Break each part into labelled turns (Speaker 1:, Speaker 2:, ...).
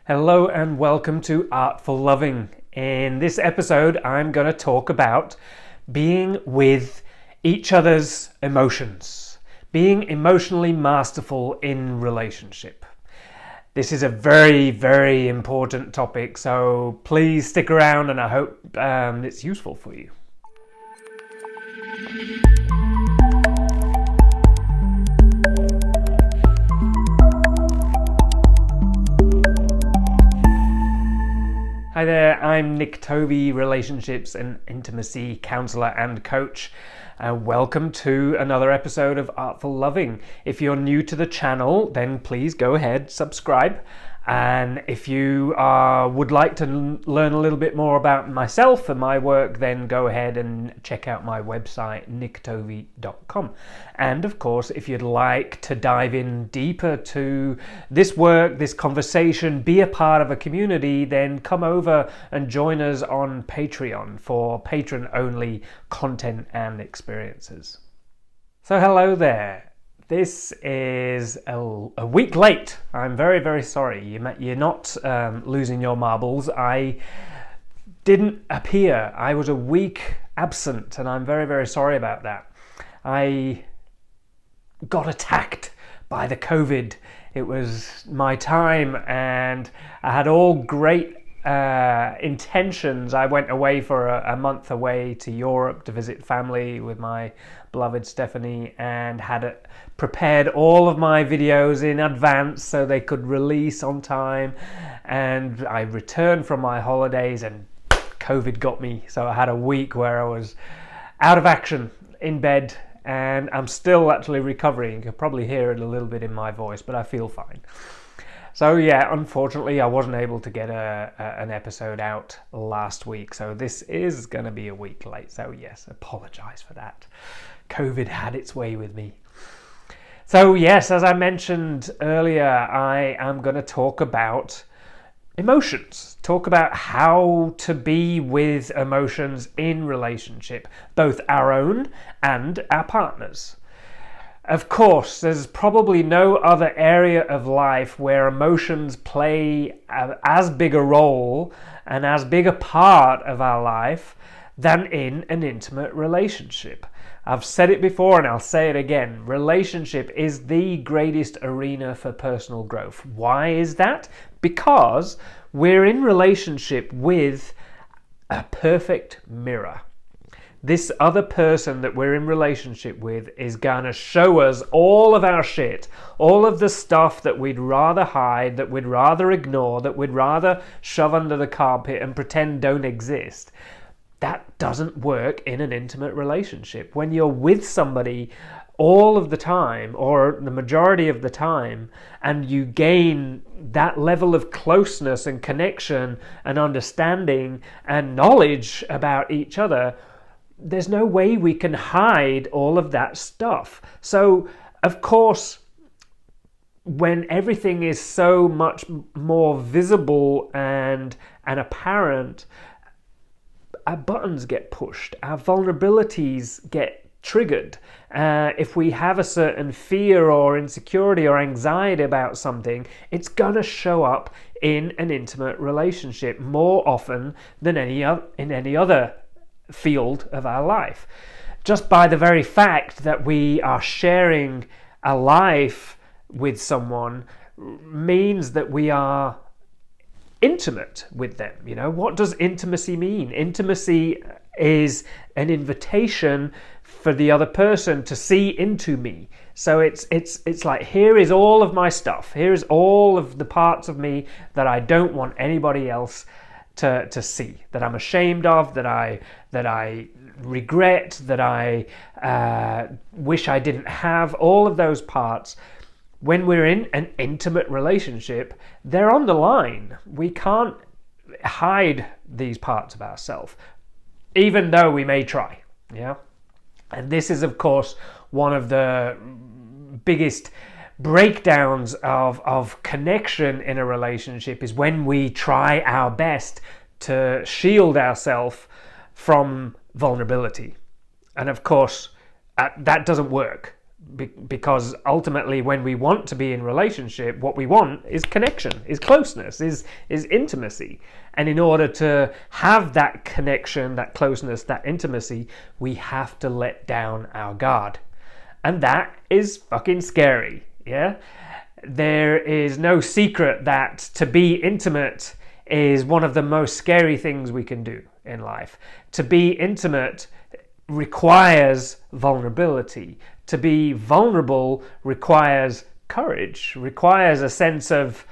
Speaker 1: Hello and welcome to Artful Loving. In this episode, I'm going to talk about being with each other's emotions, being emotionally masterful in relationship. This is a very, very important topic, so please stick around and I hope it's useful for you. Hi there, I'm Nick Tovey, relationships and intimacy counselor and coach. Welcome to another episode of Artful Loving. If you're new to the channel, then please go ahead, subscribe. And if you would like to learn a little bit more about myself and my work, then go ahead and check out my website, nicktovey.com. And of course, if you'd like to dive in deeper to this work, this conversation, be a part of a community, then come over and join us on Patreon for patron-only content and experiences. So hello there. This is a week late. I'm very, very sorry. You're not losing your marbles. I didn't appear. I was a week absent, and I'm very, very sorry about that. I got attacked by the COVID. It was my time, and I had all great intentions. I went away for a month away to Europe to visit family with my beloved Stephanie, and had prepared all of my videos in advance so they could release on time. And I returned from my holidays and COVID got me, so I had a week where I was out of action in bed, and I'm still actually recovering. You can probably hear it a little bit in my voice, but I feel fine. So yeah, unfortunately I wasn't able to get an episode out last week, so this is going to be a week late. So yes, apologize for that. COVID had its way with me. So yes, as I mentioned earlier, I am going to talk about emotions, talk about how to be with emotions in relationship, both our own and our partners. Of course, there's probably no other area of life where emotions play as big a role and as big a part of our life than in an intimate relationship. I've said it before and I'll say it again. Relationship is the greatest arena for personal growth. Why is that? Because we're in relationship with a perfect mirror. This other person that we're in relationship with is going to show us all of our shit, all of the stuff that we'd rather hide, that we'd rather ignore, that we'd rather shove under the carpet and pretend don't exist. That doesn't work in an intimate relationship. When you're with somebody all of the time, or the majority of the time, and you gain that level of closeness and connection and understanding and knowledge about each other, there's no way we can hide all of that stuff. So, of course, when everything is so much more visible and apparent, our buttons get pushed, our vulnerabilities get triggered. If we have a certain fear or insecurity or anxiety about something, it's going to show up in an intimate relationship more often than in any other field of our life. Just by the very fact that we are sharing a life with someone means that we are intimate with them. You know, what does intimacy mean? Intimacy is an invitation for the other person to see into me. So it's like, here is all of my stuff. Here is all of the parts of me that I don't want anybody else to see, that I'm ashamed of, that I regret, that I wish I didn't have. All of those parts, when we're in an intimate relationship, they're on the line. We can't hide these parts of ourselves, even though we may try. Yeah, and this is, of course, one of the biggest breakdowns of connection in a relationship, is when we try our best to shield ourselves from vulnerability. And of course, that doesn't work. because ultimately when we want to be in relationship, what we want is connection, is closeness, is intimacy. And in order to have that connection, that closeness, that intimacy, we have to let down our guard. And that is fucking scary, yeah? There is no secret that to be intimate is one of the most scary things we can do in life. To be intimate requires vulnerability. To be vulnerable requires courage, requires a sense of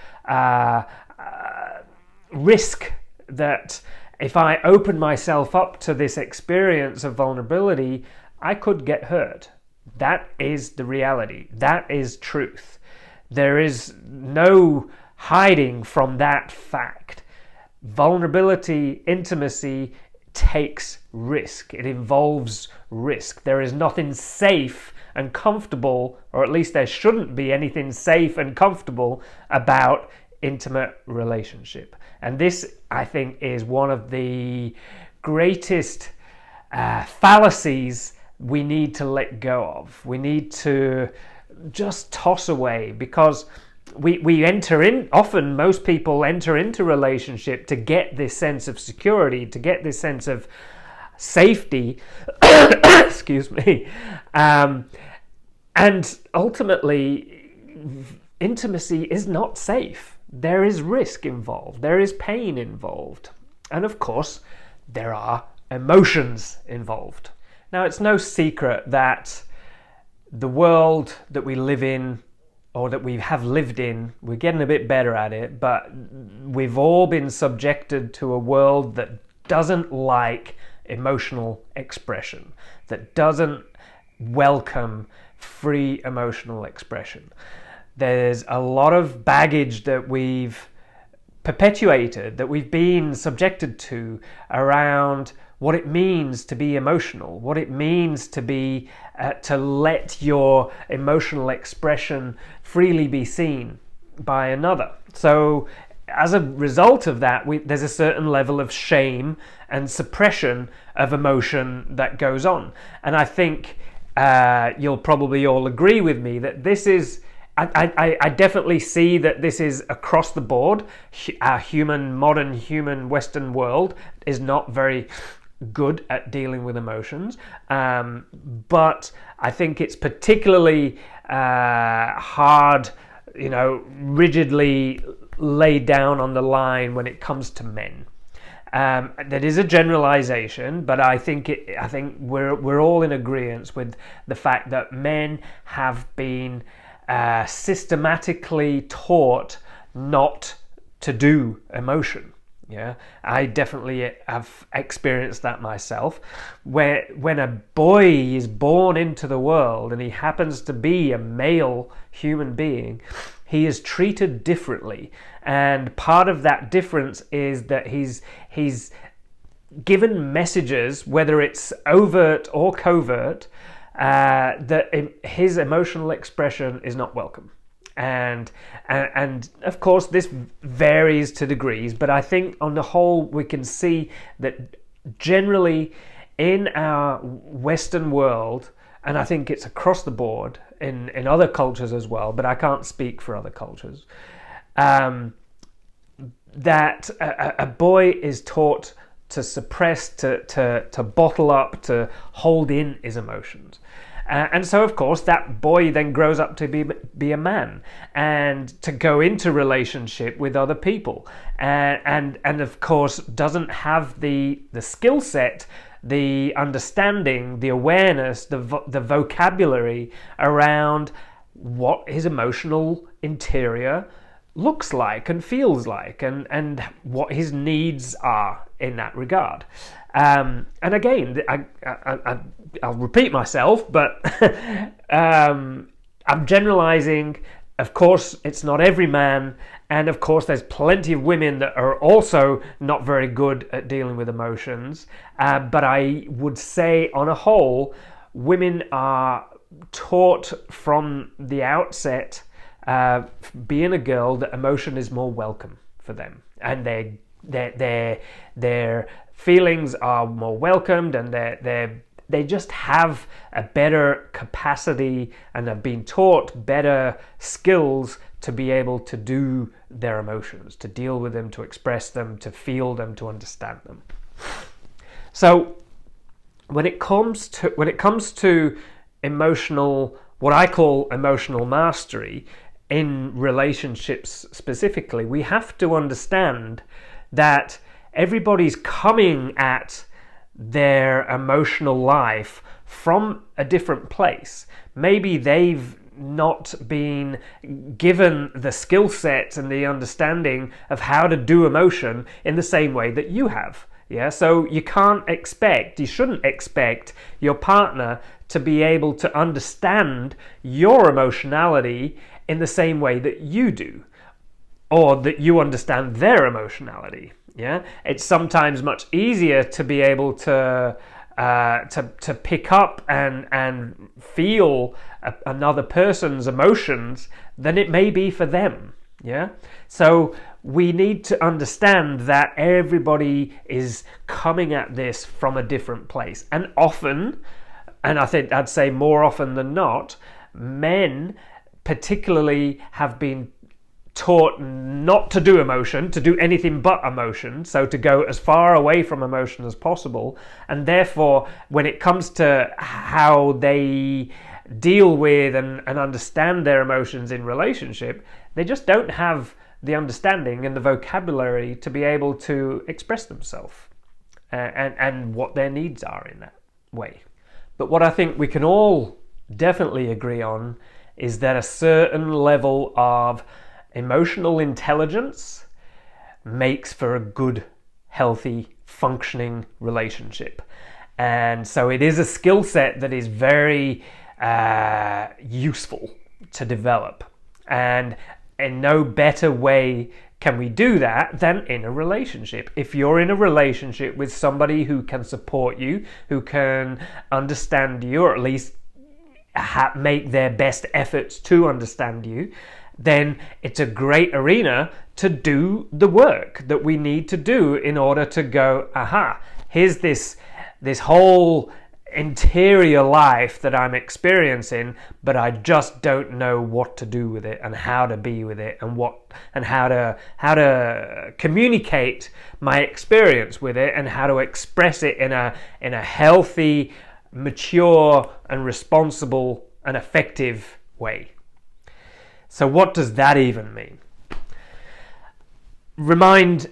Speaker 1: risk, that if I open myself up to this experience of vulnerability, I could get hurt. That is the reality. That is truth. There is no hiding from that fact. Vulnerability, intimacy takes risk. It involves risk. There is nothing safe and comfortable, or at least there shouldn't be anything safe and comfortable about intimate relationship. And this, I think, is one of the greatest fallacies we need to let go of. We need to just toss away, because we enter in, often most people enter into relationship to get this sense of security, to get this sense of safety, excuse me, and ultimately intimacy is not safe. There is risk involved, there is pain involved, and of course there are emotions involved. Now, it's no secret that the world that we live in, or that we have lived in, we're getting a bit better at it, but we've all been subjected to a world that doesn't like emotional expression, that doesn't welcome free emotional expression. There's a lot of baggage that we've perpetuated, that we've been subjected to around what it means to be emotional, what it means to be to let your emotional expression freely be seen by another. So as a result of that, there's a certain level of shame and suppression of emotion that goes on. And I think you'll probably all agree with me that this is, I definitely see that this is across the board. Our modern human Western world is not very good at dealing with emotions, but I think it's particularly hard, rigidly laid down on the line when it comes to men. That is a generalization, but I think we're all in agreement with the fact that men have been systematically taught not to do emotion. Yeah, I definitely have experienced that myself. When a boy is born into the world and he happens to be a male human being, he is treated differently, and part of that difference is that he's given messages, whether it's overt or covert, that his emotional expression is not welcome. And of course this varies to degrees, but I think on the whole we can see that generally in our Western world, and I think it's across the board in other cultures as well, but I can't speak for other cultures, that a boy is taught to suppress, to bottle up, to hold in his emotions. And so, of course, that boy then grows up to be a man and to go into relationship with other people, and of course doesn't have the skill set, the understanding, the awareness, the vocabulary around what his emotional interior looks like and feels like, and what his needs are in that regard. And again, I'll repeat myself, but I'm generalizing. Of course, it's not every man, and of course there's plenty of women that are also not very good at dealing with emotions, but I would say on a whole, women are taught from the outset, being a girl, that emotion is more welcome for them, and their feelings are more welcomed, and they just have a better capacity and have been taught better skills to be able to do their emotions, to deal with them, to express them, to feel them, to understand them. So when it comes to emotional, what I call emotional mastery in relationships specifically, we have to understand that everybody's coming at their emotional life from a different place. Maybe they've not been given the skill set and the understanding of how to do emotion in the same way that you have. Yeah, so you shouldn't expect your partner to be able to understand your emotionality in the same way that you do, or that you understand their emotionality. Yeah, it's sometimes much easier to be able to pick up and feel another person's emotions than it may be for them. Yeah, so we need to understand that everybody is coming at this from a different place, and often, and I think I'd say more often than not, men particularly have been taught not to do emotion, to do anything but emotion, so to go as far away from emotion as possible, and therefore when it comes to how they deal with and understand their emotions in relationship, they just don't have the understanding and the vocabulary to be able to express themselves and what their needs are in that way. But what I think we can all definitely agree on is that a certain level of emotional intelligence makes for a good, healthy, functioning relationship. And so it is a skill set that is very useful to develop. And in no better way can we do that than in a relationship. If you're in a relationship with somebody who can support you, who can understand you, or at least make their best efforts to understand you, then it's a great arena to do the work that we need to do in order to go, here's this whole interior life that I'm experiencing, but I just don't know what to do with it and how to be with it and how to communicate my experience with it and how to express it in a healthy, mature and responsible and effective way. So what does that even mean?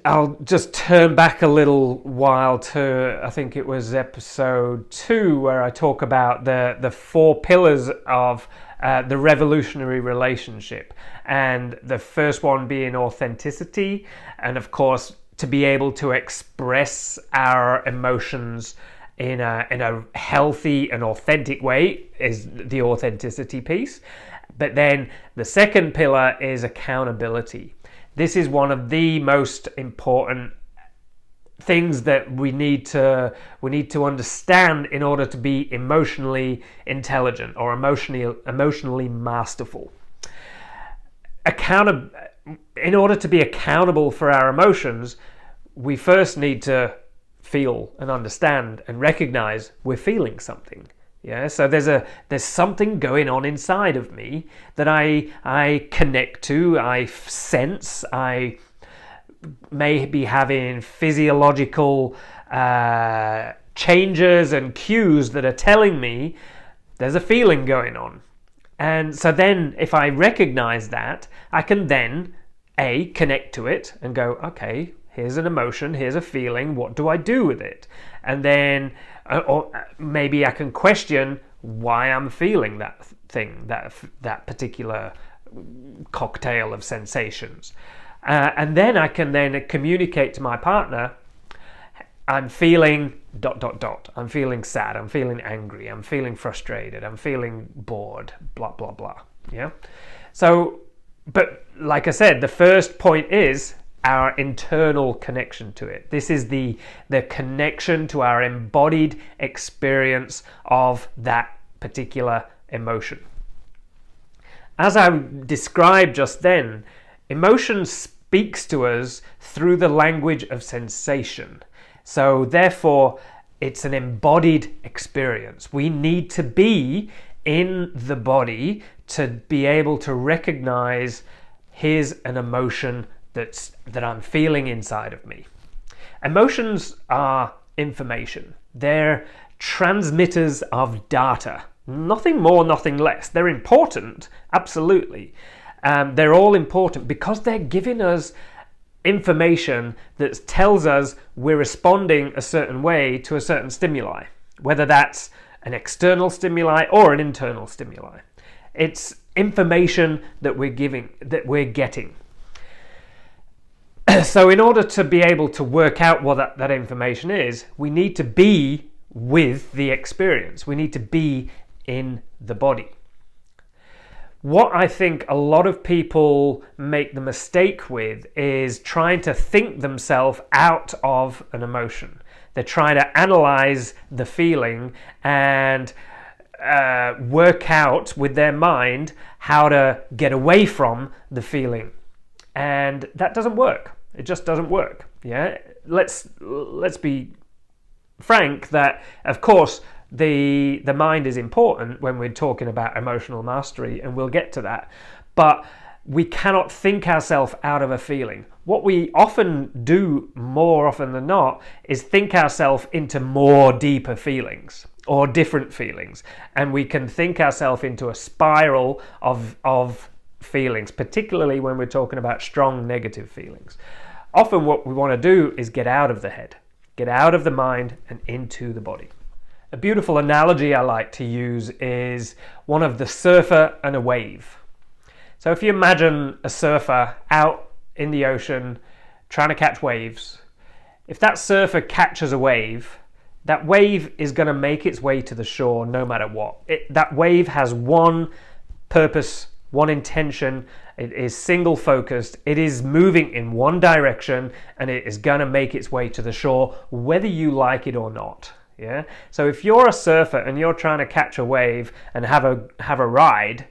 Speaker 1: I'll just turn back a little while to, I think it was episode 2, where I talk about the 4 pillars of the revolutionary relationship. And the first one being authenticity, and of course to be able to express our emotions in a healthy and authentic way is the authenticity piece. But then the second pillar is accountability. This is one of the most important things that we need to understand in order to be emotionally intelligent or emotionally masterful. In order to be accountable for our emotions, we first need to feel and understand and recognize we're feeling something. Yeah, so there's something going on inside of me that I connect to, I sense, I may be having physiological changes and cues that are telling me there's a feeling going on. And so then if I recognize that, I can then connect to it and go, okay, here's an emotion, here's a feeling, what do I do with it? And then or maybe I can question why I'm feeling that thing, that particular cocktail of sensations. And then I can communicate to my partner, I'm feeling ... I'm feeling sad, I'm feeling angry, I'm feeling frustrated, I'm feeling bored, blah, blah, blah. Yeah. So, but like I said, the first point is our internal connection to it. This is the connection to our embodied experience of that particular emotion. As I described just then, emotion speaks to us through the language of sensation. So therefore, it's an embodied experience. We need to be in the body to be able to recognize here's an emotion that I'm feeling inside of me. Emotions are information. They're transmitters of data. Nothing more, nothing less. They're important, absolutely. They're all important because they're giving us information that tells us we're responding a certain way to a certain stimuli, whether that's an external stimuli or an internal stimuli. It's information that we're getting. So in order to be able to work out what that information is, we need to be with the experience. We need to be in the body. What I think a lot of people make the mistake with is trying to think themselves out of an emotion. They're trying to analyze the feeling and work out with their mind how to get away from the feeling. And that doesn't work. It just doesn't work. Yeah, let's be frank that, of course, the mind is important when we're talking about emotional mastery, and we'll get to that. But we cannot think ourselves out of a feeling. What we often do, more often than not, is think ourselves into more deeper feelings or different feelings, and we can think ourselves into a spiral of feelings, particularly when we're talking about strong negative feelings. Often what we want to do is get out of the head, get out of the mind and into the body. A beautiful analogy I like to use is one of the surfer and a wave. So if you imagine a surfer out in the ocean trying to catch waves, if that surfer catches a wave, that wave is going to make its way to the shore no matter what. That wave has one purpose, one intention. It is single focused. It is moving in one direction, and it is going to make its way to the shore whether you like it or not. Yeah. So if you're a surfer and you're trying to catch a wave and have a ride,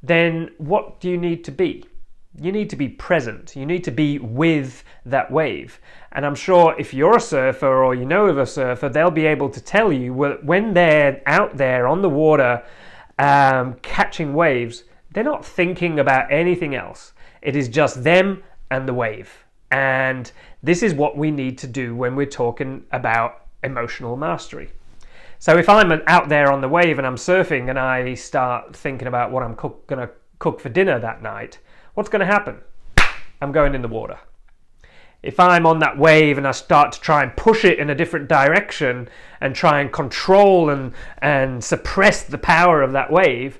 Speaker 1: then what do you need to be? You need to be present. You need to be with that wave. And I'm sure if you're a surfer or you know of a surfer, they'll be able to tell you when they're out there on the water catching waves, they're not thinking about anything else. It is just them and the wave. And this is what we need to do when we're talking about emotional mastery. So if I'm out there on the wave and I'm surfing and I start thinking about what I'm going to cook for dinner that night, what's going to happen? I'm going in the water. If I'm on that wave and I start to try and push it in a different direction and try and control and suppress the power of that wave,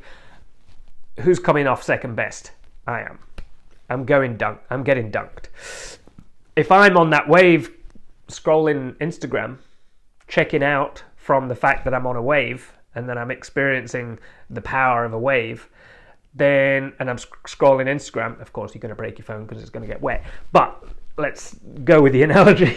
Speaker 1: who's coming off second best? I am. I'm getting dunked. If I'm on that wave scrolling Instagram, checking out from the fact that I'm on a wave and that I'm experiencing the power of a wave, and I'm scrolling Instagram, of course you're going to break your phone because it's going to get wet, but let's go with the analogy.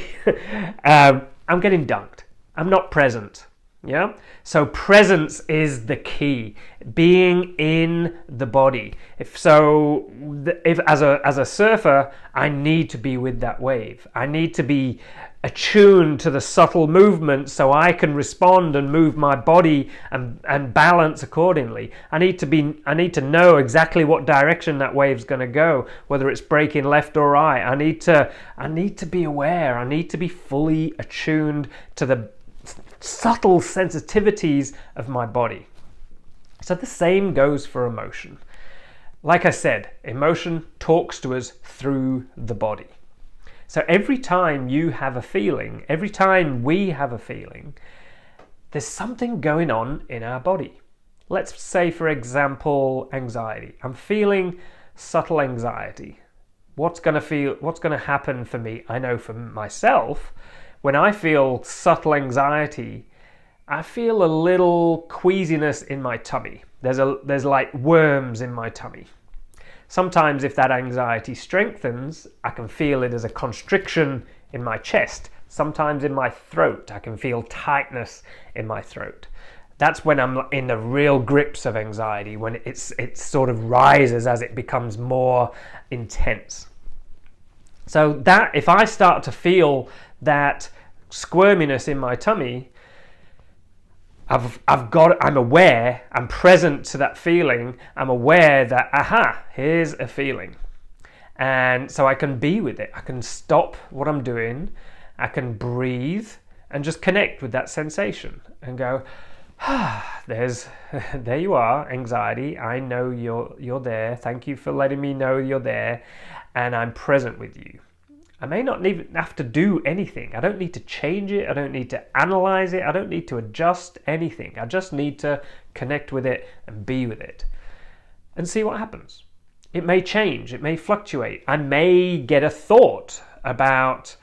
Speaker 1: I'm getting dunked. I'm not present. Yeah. So presence is the key. Being in the body. If as a surfer, I need to be with that wave. I need to be attuned to the subtle movements so I can respond and move my body and balance accordingly. I need to know exactly what direction that wave's going to go, whether it's breaking left or right. I need to be aware. I need to be fully attuned to the subtle sensitivities of my body. So the same goes for emotion. Like I said, emotion talks to us through the body. So every time you have a feeling, every time we have a feeling, there's something going on in our body. Let's say, for example, anxiety. I'm feeling subtle anxiety. What's going to happen for me? I know for myself, when I feel subtle anxiety, I feel a little queasiness in my tummy. There's like worms in my tummy. Sometimes if that anxiety strengthens, I can feel it as a constriction in my chest. Sometimes in my throat, I can feel tightness in my throat. That's when I'm in the real grips of anxiety, when it sort of rises as it becomes more intense. So that if I start to feel that squirminess in my tummy, I'm aware, I'm present to that feeling, I'm aware that, aha, here's a feeling. And so I can be with it. I can stop what I'm doing, I can breathe and just connect with that sensation and go, there you are, anxiety. I know you're there. Thank you for letting me know you're there, and I'm present with you. I may not even have to do anything. I don't need to change it. I don't need to analyze it. I don't need to adjust anything. I just need to connect with it and be with it and see what happens. It may change. It may fluctuate. I may get a thought about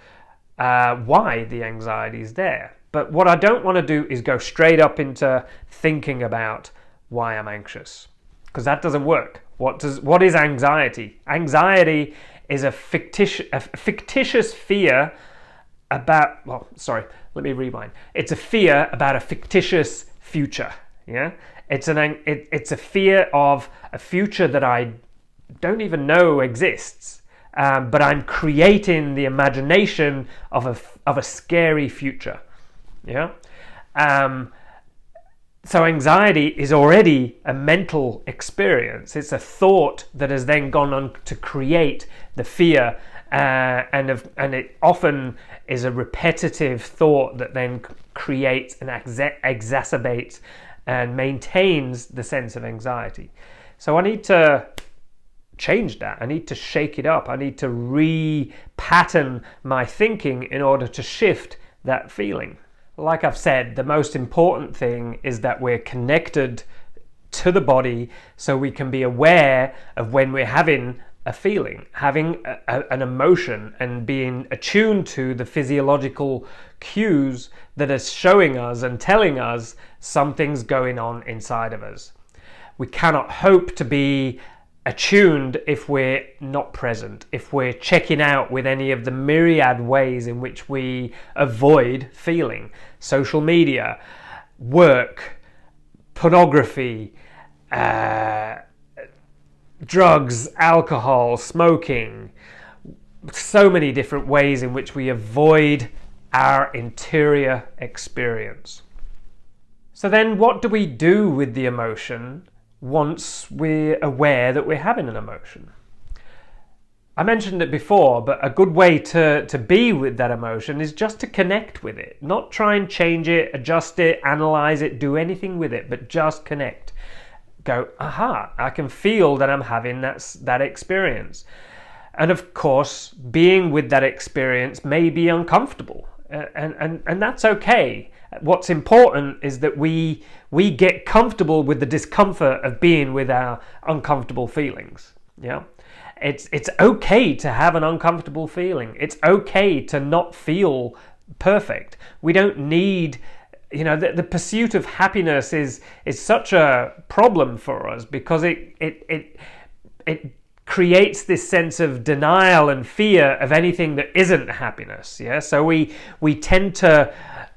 Speaker 1: why the anxiety is there. But what I don't want to do is go straight up into thinking about why I'm anxious, because that doesn't work. What is anxiety? Anxiety is a fictitious fear about, let me rewind. It's a fear about a fictitious future. Yeah, it's a fear of a future that I don't even know exists, but I'm creating the imagination of a scary future. Yeah. So anxiety is already a mental experience. It's a thought that has then gone on to create the fear, and it often is a repetitive thought that then creates and exacerbates and maintains the sense of anxiety. So I need to change that. I need to shake it up. I need to re-pattern my thinking in order to shift that feeling. Like I've said, the most important thing is that we're connected to the body so we can be aware of when we're having a feeling, having an emotion, and being attuned to the physiological cues that are showing us and telling us something's going on inside of us. We cannot hope to be attuned if we're not present, if we're checking out with any of the myriad ways in which we avoid feeling. Social media, work, pornography, drugs, alcohol, smoking, so many different ways in which we avoid our interior experience. So then what do we do with the emotion once we're aware that we're having an emotion? I mentioned it before, but a good way to be with that emotion is just to connect with it. Not try and change it, adjust it, analyze it, do anything with it, but just connect. Go, aha, I can feel that I'm having that experience. And of course, being with that experience may be uncomfortable, and that's okay. What's important is that we get comfortable with the discomfort of being with our uncomfortable feelings. Yeah, it's okay to have an uncomfortable feeling. It's okay to not feel perfect. We don't need, the pursuit of happiness is such a problem for us because it creates this sense of denial and fear of anything that isn't happiness. Yeah, so we tend to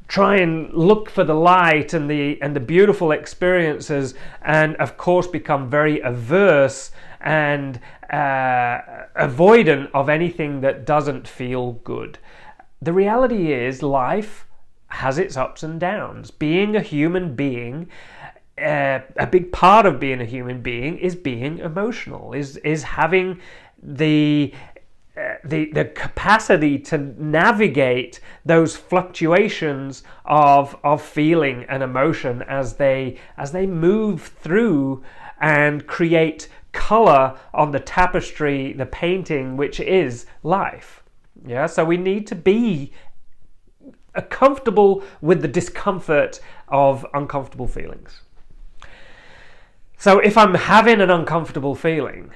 Speaker 1: try and look for the light and the beautiful experiences, and of course become very averse and avoidant of anything that doesn't feel good. The reality is life has its ups and downs. Being a human being, a big part of being a human being is being emotional, is having the capacity to navigate those fluctuations of feeling and emotion as they move through and create color on the tapestry, the painting, which is life. Yeah, so we need to be comfortable with the discomfort of uncomfortable feelings. So if I'm having an uncomfortable feeling,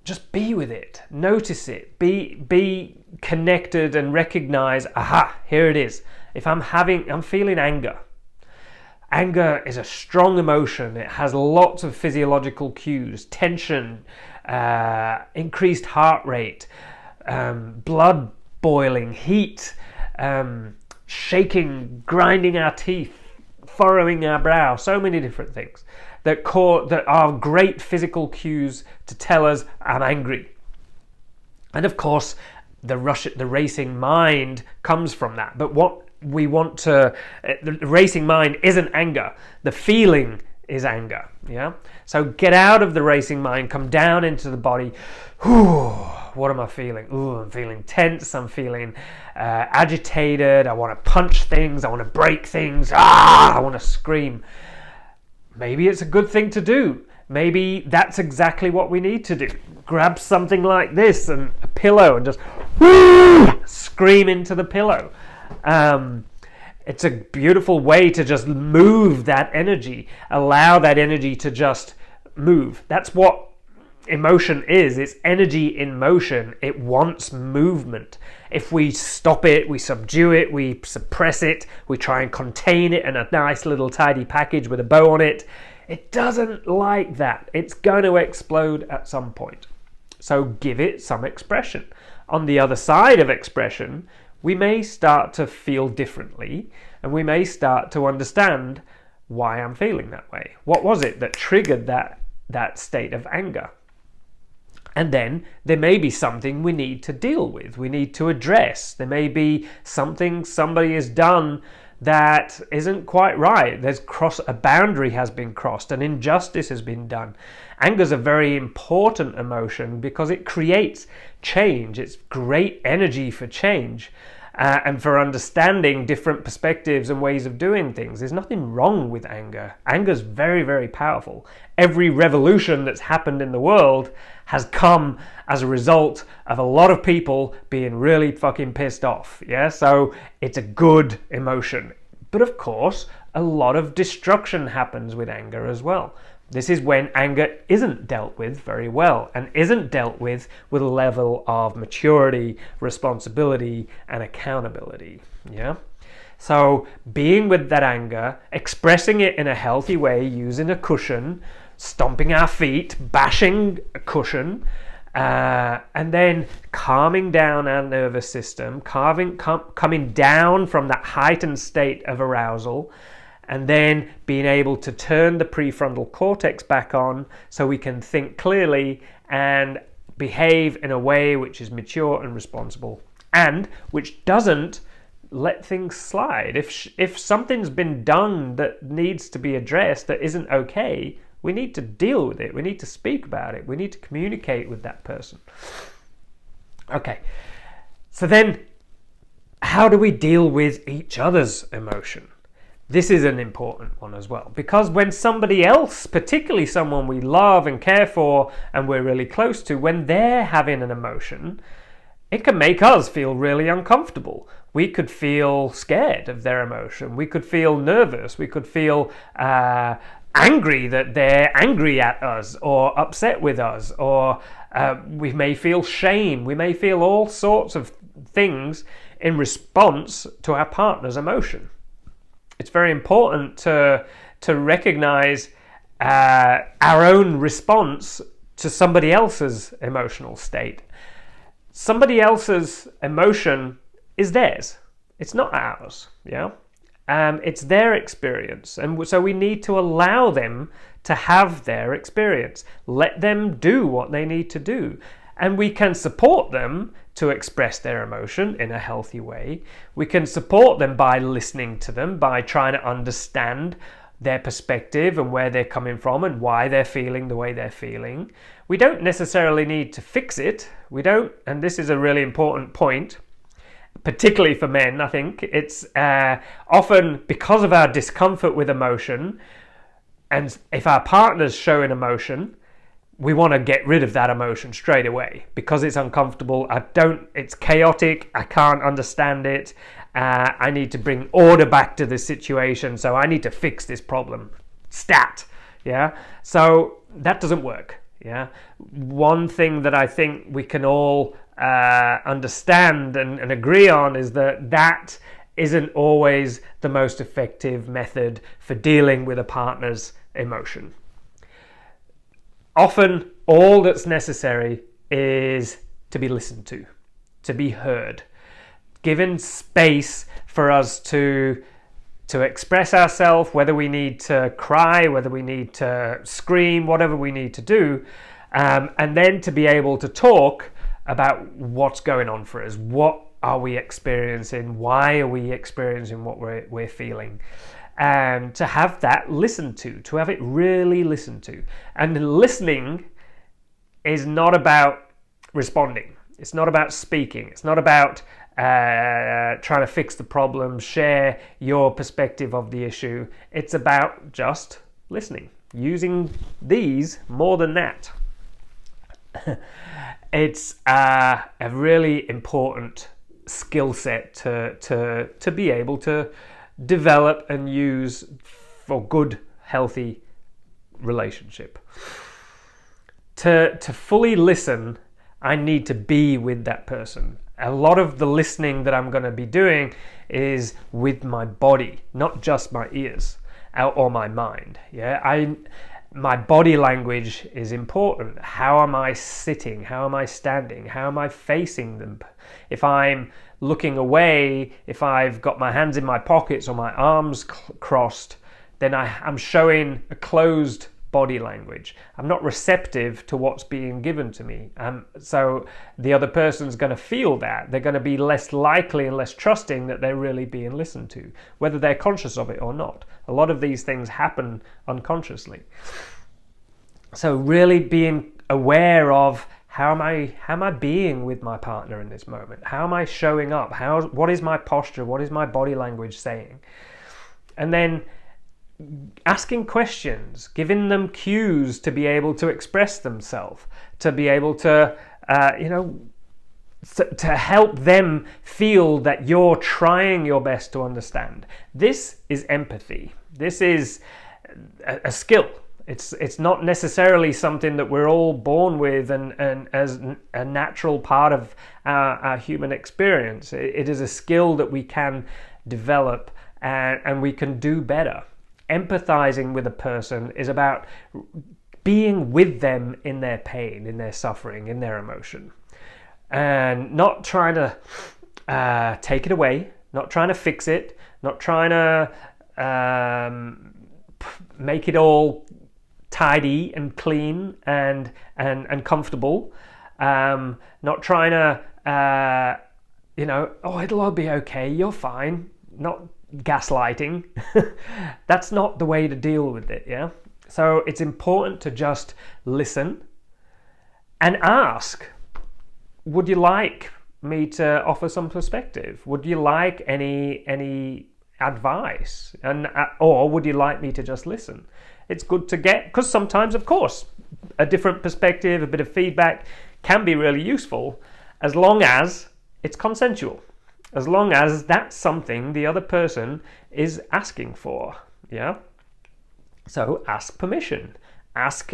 Speaker 1: just be with it, notice it, be connected and recognize, aha, here it is. If I'm feeling anger. Anger is a strong emotion. It has lots of physiological cues, tension, increased heart rate, blood boiling, heat, shaking, grinding our teeth, furrowing our brow, so many different things that are great physical cues to tell us I'm angry. And of course, the racing mind comes from that. But what we want to, the racing mind isn't anger. The feeling is anger. Yeah. So get out of the racing mind, come down into the body. Whew, what am I feeling? Ooh, I'm feeling tense. I'm feeling agitated. I want to punch things. I want to break things. I want to scream. Maybe it's a good thing to do. Maybe that's exactly what we need to do. Grab something like this and a pillow and just scream into the pillow. It's a beautiful way to just move that energy, allow that energy to just move. That's what emotion is. It's energy in motion. It wants movement. If we stop it, we subdue it, we suppress it, we try and contain it in a nice little tidy package with a bow on it, it doesn't like that. It's going to explode at some point. So give it some expression. On the other side of expression, we may start to feel differently, and we may start to understand why I'm feeling that way. What was it that triggered that state of anger? And then there may be something we need to deal with, we need to address. There may be something somebody has done that isn't quite right. A boundary has been crossed, an injustice has been done. Anger is a very important emotion because it creates change. It's great energy for change and for understanding different perspectives and ways of doing things. There's nothing wrong with anger. Anger is very, very powerful. Every revolution that's happened in the world has come as a result of a lot of people being really fucking pissed off. Yeah, so it's a good emotion. But of course, a lot of destruction happens with anger as well. This is when anger isn't dealt with very well and isn't dealt with a level of maturity, responsibility, and accountability. Yeah. So being with that anger, expressing it in a healthy way, using a cushion, stomping our feet, bashing a cushion, and then calming down our nervous system, coming down from that heightened state of arousal, and then being able to turn the prefrontal cortex back on so we can think clearly and behave in a way which is mature and responsible, and which doesn't let things slide. If something's been done that needs to be addressed that isn't okay, we need to deal with it. We need to speak about it. We need to communicate with that person. Okay, so then how do we deal with each other's emotion? This is an important one as well, because when somebody else, particularly someone we love and care for and we're really close to, when they're having an emotion, it can make us feel really uncomfortable. We could feel scared of their emotion. We could feel nervous. We could feel angry that they're angry at us or upset with us, or we may feel shame. We may feel all sorts of things in response to our partner's emotion. It's very important to recognize our own response to somebody else's emotional state. Somebody else's emotion is theirs. It's not ours. Yeah, it's their experience, and so we need to allow them to have their experience. Let them do what they need to do, and we can support them to express their emotion in a healthy way. We can support them by listening to them, by trying to understand their perspective and where they're coming from and why they're feeling the way they're feeling. We don't necessarily need to fix it. We don't, and this is a really important point, particularly for men, I think. It's often because of our discomfort with emotion, and if our partner's showing emotion, we want to get rid of that emotion straight away because it's uncomfortable. It's chaotic. I can't understand it. I need to bring order back to the situation. So I need to fix this problem. Stat. Yeah. So that doesn't work. Yeah. One thing that I think we can all understand and agree on is that isn't always the most effective method for dealing with a partner's emotion. Often, all that's necessary is to be listened to be heard, given space for us to express ourselves, whether we need to cry, whether we need to scream, whatever we need to do, and then to be able to talk about what's going on for us. What are we experiencing? Why are we experiencing what we're feeling? And to have that listened to have it really listened to. And listening is not about responding. It's not about speaking. It's not about trying to fix the problem, share your perspective of the issue. It's about just listening, using these more than that. It's a really important skill set to be able to develop and use for good, healthy relationship. To fully listen, I need to be with that person. A lot of the listening that I'm going to be doing is with my body, not just my ears or my mind. My body language is important. How am I sitting? How am I standing? How am I facing them? If I'm looking away, if I've got my hands in my pockets or my arms crossed, then I'm showing a closed body language. I'm not receptive to what's being given to me. So the other person's going to feel that. They're going to be less likely and less trusting that they're really being listened to, whether they're conscious of it or not. A lot of these things happen unconsciously. So really being aware of how am I being with my partner in this moment? How am I showing up? What is my posture? What is my body language saying? And then asking questions, giving them cues to be able to express themselves, to be able to, to help them feel that you're trying your best to understand. This is empathy. This is a skill. It's not necessarily something that we're all born with and as a natural part of our human experience. It is a skill that we can develop and we can do better. Empathizing with a person is about being with them in their pain, in their suffering, in their emotion, and not trying to take it away, not trying to fix it, not trying to make it all tidy and clean and comfortable, not trying to it'll all be okay, you're fine, not gaslighting. That's not the way to deal with it. So it's important to just listen and ask, would you like me to offer some perspective? Would you like any advice? Or would you like me to just listen? It's good to get, because sometimes, of course, a different perspective, a bit of feedback can be really useful, as long as it's consensual, as long as that's something the other person is asking for. So ask permission. Ask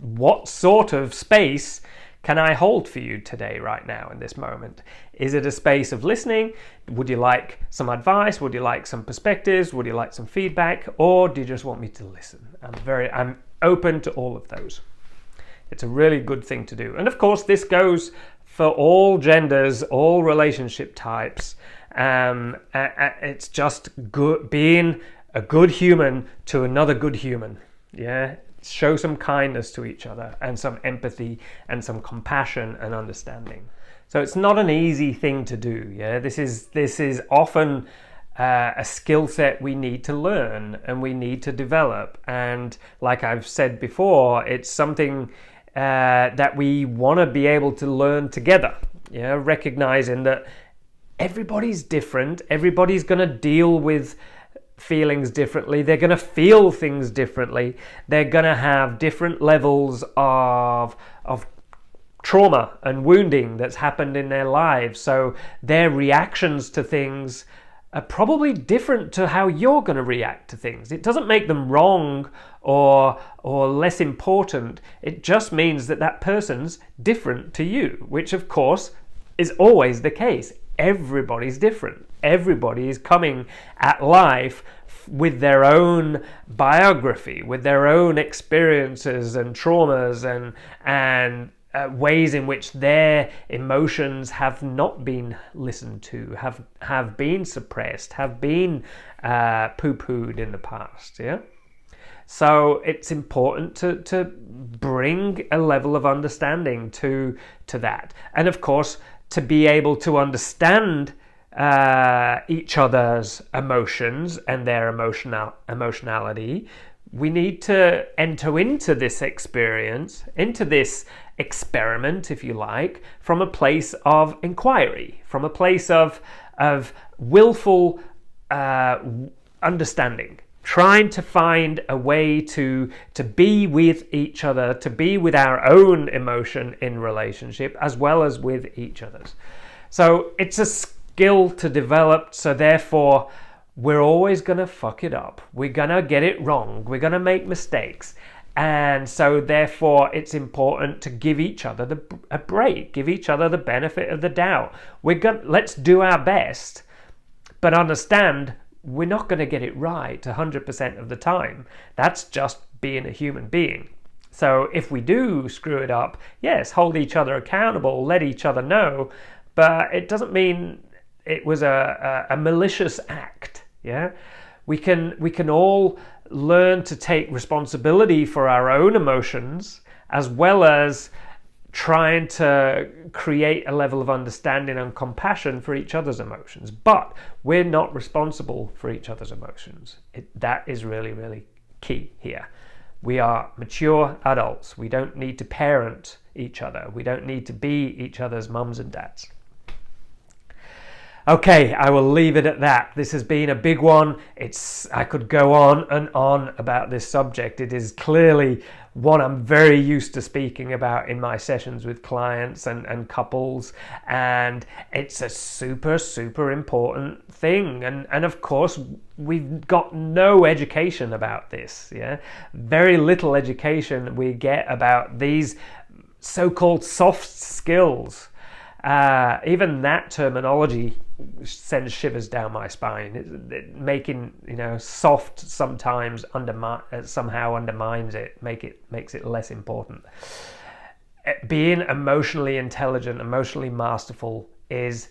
Speaker 1: what sort of space can I hold for you today, right now, in this moment? Is it a space of listening? Would you like some advice? Would you like some perspectives? Would you like some feedback? Or do you just want me to listen? I'm open to all of those. It's a really good thing to do. And of course, this goes for all genders, all relationship types. It's just good being a good human to another good human. Show some kindness to each other and some empathy and some compassion and understanding. So it's not an easy thing to do. This is often a skill set we need to learn and we need to develop. And like I've said before, it's something that we want to be able to learn together. Recognizing that everybody's different. Everybody's going to deal with feelings differently. They're going to feel things differently. They're going to have different levels of trauma and wounding that's happened in their lives. So their reactions to things are probably different to how you're going to react to things. It doesn't make them wrong or less important. It just means that person's different to you, which of course is always the case. Everybody's different. Everybody is coming at life with their own biography, with their own experiences and traumas and ways in which their emotions have not been listened to, have been suppressed, have been poo-pooed in the past. So it's important to bring a level of understanding to that. And of course, to be able to understand each other's emotions and their emotionality, we need to enter into this experience, into this experiment, if you like, from a place of inquiry, from a place of willful understanding, trying to find a way to be with each other, to be with our own emotion in relationship as well as with each other's. So it's a skill to develop, so therefore we're always going to fuck it up. We're going to get it wrong. We're going to make mistakes. And so therefore it's important to give each other a break, give each other the benefit of the doubt. Let's do our best, but understand we're not going to get it right 100% of the time. That's just being a human being. So if we do screw it up, yes, hold each other accountable, let each other know, but it doesn't mean it was a malicious act. Yeah, we can all learn to take responsibility for our own emotions, as well as trying to create a level of understanding and compassion for each other's emotions. But we're not responsible for each other's emotions. That is really, really key here. We are mature adults. We don't need to parent each other. We don't need to be each other's mums and dads. Okay, I will leave it at that. This has been a big one. I could go on and on about this subject. It is clearly one I'm very used to speaking about in my sessions with clients and couples, and it's a super, super important thing. And of course, we've got no education about this. Yeah, very little education we get about these so-called soft skills. Even that terminology sends shivers down my spine. Making soft sometimes somehow undermines it, makes it less important. Being emotionally intelligent, emotionally masterful is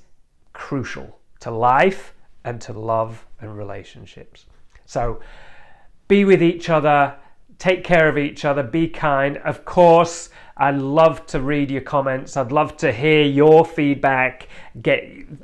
Speaker 1: crucial to life and to love and relationships. So be with each other, take care of each other, be kind. Of course, I'd love to read your comments. I'd love to hear your feedback.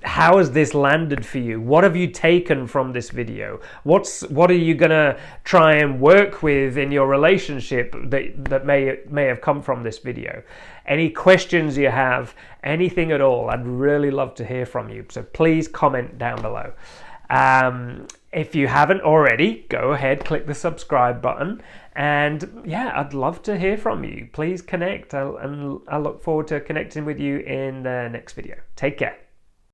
Speaker 1: How has this landed for you? What have you taken from this video? What are you gonna try and work with in your relationship that may have come from this video? Any questions you have, anything at all, I'd really love to hear from you. So please comment down below. If you haven't already, go ahead, click the subscribe button. And yeah, I'd love to hear from you. Please connect, and I look forward to connecting with you in the next video. Take care.